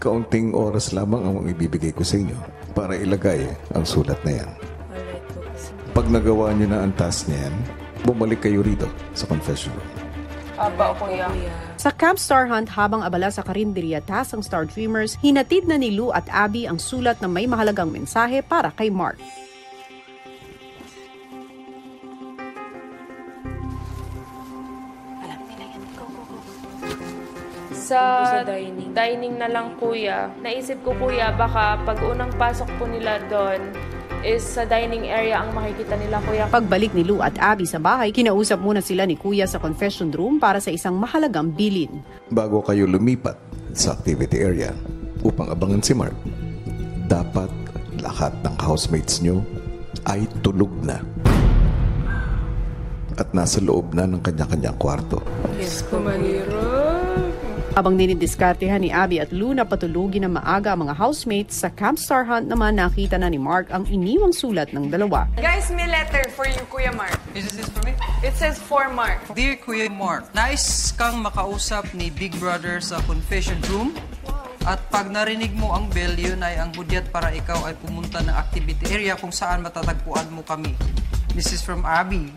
Kaunting oras lamang ang ibibigay ko sa inyo para ilagay ang sulat na yan. Pag nagawa niyo na ang task niyan, bumalik kayo rito sa confession room. Aba, kuya. Sa Camp Star Hunt, habang abala sa karinderya task ang Star Dreamers, hinatid na ni Lou at Abby ang sulat na may mahalagang mensahe para kay Mark. Sa dining na lang, kuya. Naisip ko, kuya, baka pag unang pasok po nila doon is sa dining area ang makikita nila, kuya. Pagbalik ni Lou at Abby sa bahay, kinausap muna sila ni Kuya sa confession room para sa isang mahalagang bilin. Bago kayo lumipat sa activity area upang abangan si Mark, dapat lahat ng housemates nyo ay tulog na at nasa loob na ng kanya-kanyang kwarto. Yes, kumaliro. Habang dinidiskartehan ni Abby at Lou na patulugin na maaga ang mga housemates, sa Camp Star Hunt naman nakita na ni Mark ang iniwang sulat ng dalawa. Guys, may letter for you, Kuya Mark. Is this for me? It says for Mark. Dear Kuya Mark, nais kang makausap ni Big Brother sa confession room. At pag narinig mo ang bell, yun ay ang hudyat para ikaw ay pumunta ng activity area kung saan matatagpuan mo kami. This is from Abby.